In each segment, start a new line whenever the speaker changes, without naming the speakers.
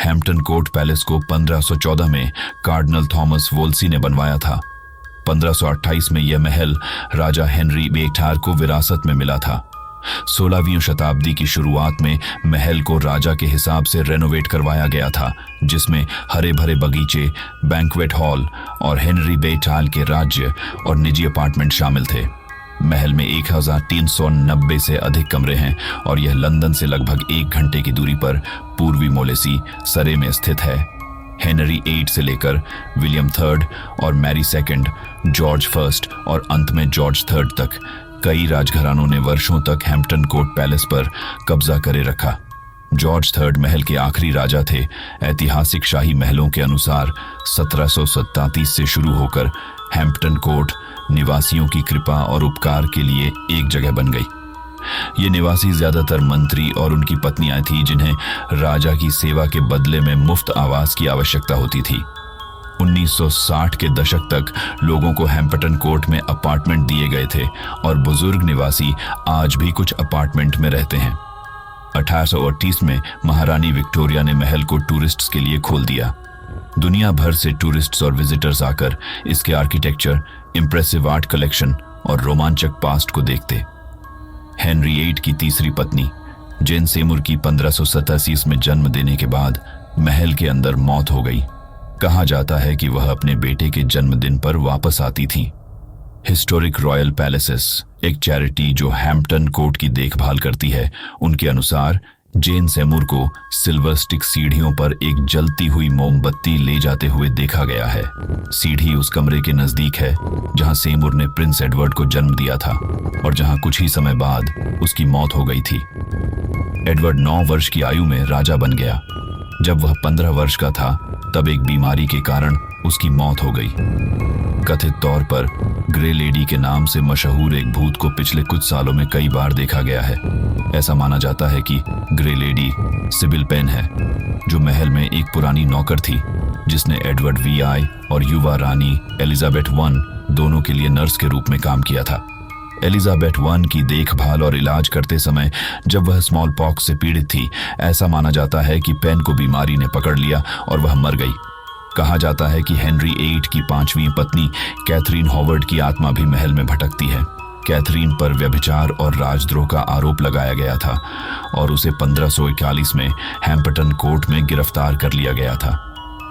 Hampton court palace को 1514 में cardinal Thomas Wolsey ने बनवाया था। 1528 में यह महल राजा हेनरी VIII को विरासत में मिला था। 16वीं शताब्दी की शुरुआत में महल को राजा के हिसाब से रेनोवेट करवाया गया था, जिसमें हरे भरे बगीचे, बैंक्वेट हॉल और हेनरी VIII के राज्य और निजी अपार्टमेंट शामिल थे। महल में 1390 से अधिक कमरे हैं और यह लंदन से लगभग 1 घंटे की दूरी पर पूर्वी मोलेसी सरे में स्थित है। हेनरी VIII से लेकर विलियम III और मैरी II, जॉर्ज I और अंत में जॉर्ज III तक कई राजघरानों ने वर्षों तक हैम्पटन कोर्ट पैलेस पर कब्जा करे रखा। जॉर्ज III महल के आखिरी राजा थे। ऐतिहासिक शाही महलों के अनुसार 1737 से शुरू होकर हैम्पटन कोर्ट निवासियों की कृपा और उपकार के लिए एक जगह बन गई। ये निवासी ज्यादातर मंत्री और उनकी पत्नियां थीं, जिन्हें राजा की सेवा के बदले में मुफ्त आवास की आवश्यकता होती थी। 1960 के दशक तक लोगों को हैम्पटन कोर्ट में अपार्टमेंट दिए गए थे और बुजुर्ग निवासी आज भी कुछ अपार्टमेंट में रहते हैं। 1838 में महारानी विक्टोरिया ने महल को टूरिस्ट्स के लिए खोल दिया। दुनिया भर से टूरिस्ट्स और विजिटर्स आकर इसके आर्किटेक्चर, इंप्रेसिव आर्ट कलेक्शन और रोमांचक पास्ट को देखते। हेनरी VIII की तीसरी पत्नी जेन सेमूर की 1587 में जन्म देने के बाद महल के अंदर मौत हो गई। कहा जाता है कि वह अपने बेटे के जन्मदिन पर वापस आती थी। हिस्टोरिक रॉयल पैलेसेस, एक चैरिटी जो हैम्पटन कोर्ट की देखभाल करती है, उनके अनुसार जेन सेमूर को सिल्वर स्टिक सीढ़ियों पर एक जलती हुई मोमबत्ती ले जाते हुए देखा गया है। सीढ़ी उस कमरे के नजदीक है जहां सेमूर ने प्रिंस एडवर्ड को जन्म दिया था और जहां कुछ ही समय बाद उसकी मौत हो गई थी। एडवर्ड 9 वर्ष की आयु में राजा बन गया। जब वह 15 वर्ष का था तब एक बीमारी के कारण उसकी मौत हो गई। कथित तौर पर ग्रे लेडी के नाम से मशहूर एक भूत को पिछले कुछ सालों में कई बार देखा गया है। ऐसा माना जाता है कि ग्रे लेडी सिबिल पेन है, जो महल में एक पुरानी नौकर थी जिसने एडवर्ड VI और युवा रानी एलिजाबेथ I दोनों के लिए नर्स के रूप में काम किया था। एलिजाबेथ I की देखभाल और इलाज करते समय जब वह स्मॉल पॉक्स से पीड़ित थी, ऐसा माना जाता है कि पेन को बीमारी ने पकड़ लिया और वह मर गई। कहा जाता है कि हेनरी VIII की 5वीं पत्नी कैथरीन हॉवर्ड की आत्मा भी महल में भटकती है। कैथरीन पर व्यभिचार और राजद्रोह का आरोप लगाया गया था और उसे 1541 में हैम्पटन कोर्ट में गिरफ्तार कर लिया गया था।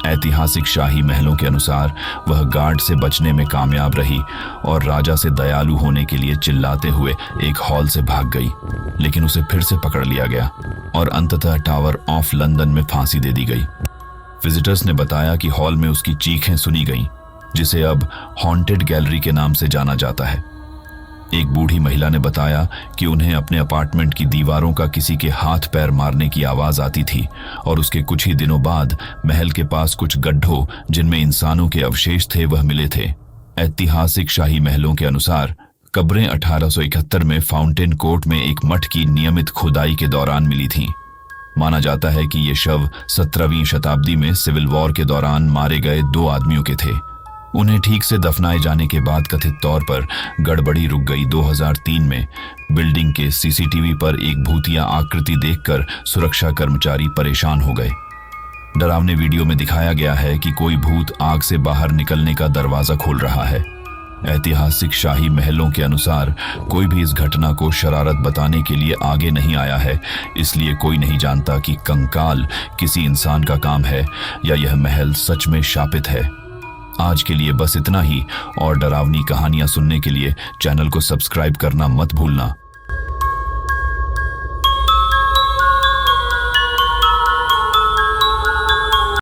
ऐतिहासिक शाही महलों के अनुसार वह गार्ड से बचने में कामयाब रही और राजा से दयालु होने के लिए चिल्लाते हुए एक हॉल से भाग गई, लेकिन उसे फिर से पकड़ लिया गया और अंततः टावर ऑफ लंदन में फांसी दे दी गई। विजिटर्स ने बताया कि हॉल में उसकी चीखें सुनी गईं, जिसे अब हॉन्टेड गैलरी के नाम से जाना जाता है। एक बूढ़ी महिला ने बताया कि उन्हें अपने अपार्टमेंट की दीवारों का किसी के हाथ पैर मारने की आवाज आती थी और उसके कुछ ही दिनों बाद महल के पास कुछ गड्ढों जिनमें इंसानों के अवशेष थे वह मिले थे। ऐतिहासिक शाही महलों के अनुसार कब्रें 1871 में फाउंटेन कोर्ट में एक मठ की नियमित खुदाई के दौरान मिली थीं। माना जाता है कि ये शव 17वीं शताब्दी में सिविल वॉर के दौरान मारे गए 2 आदमियों के थे। उन्हें ठीक से दफनाए जाने के बाद कथित तौर पर गड़बड़ी रुक गई। 2003 में बिल्डिंग के CCTV पर एक भूतिया आकृति देखकर सुरक्षा कर्मचारी परेशान हो गए। डरावने वीडियो में दिखाया गया है कि कोई भूत आग से बाहर निकलने का दरवाजा खोल रहा है। ऐतिहासिक शाही महलों के अनुसार कोई भी इस घटना को शरारत बताने के लिए आगे नहीं आया है, इसलिए कोई नहीं जानता कि कंकाल किसी इंसान का काम है या यह महल सच में शापित है। आज के लिए बस इतना ही, और डरावनी कहानियां सुनने के लिए चैनल को सब्सक्राइब करना मत भूलना।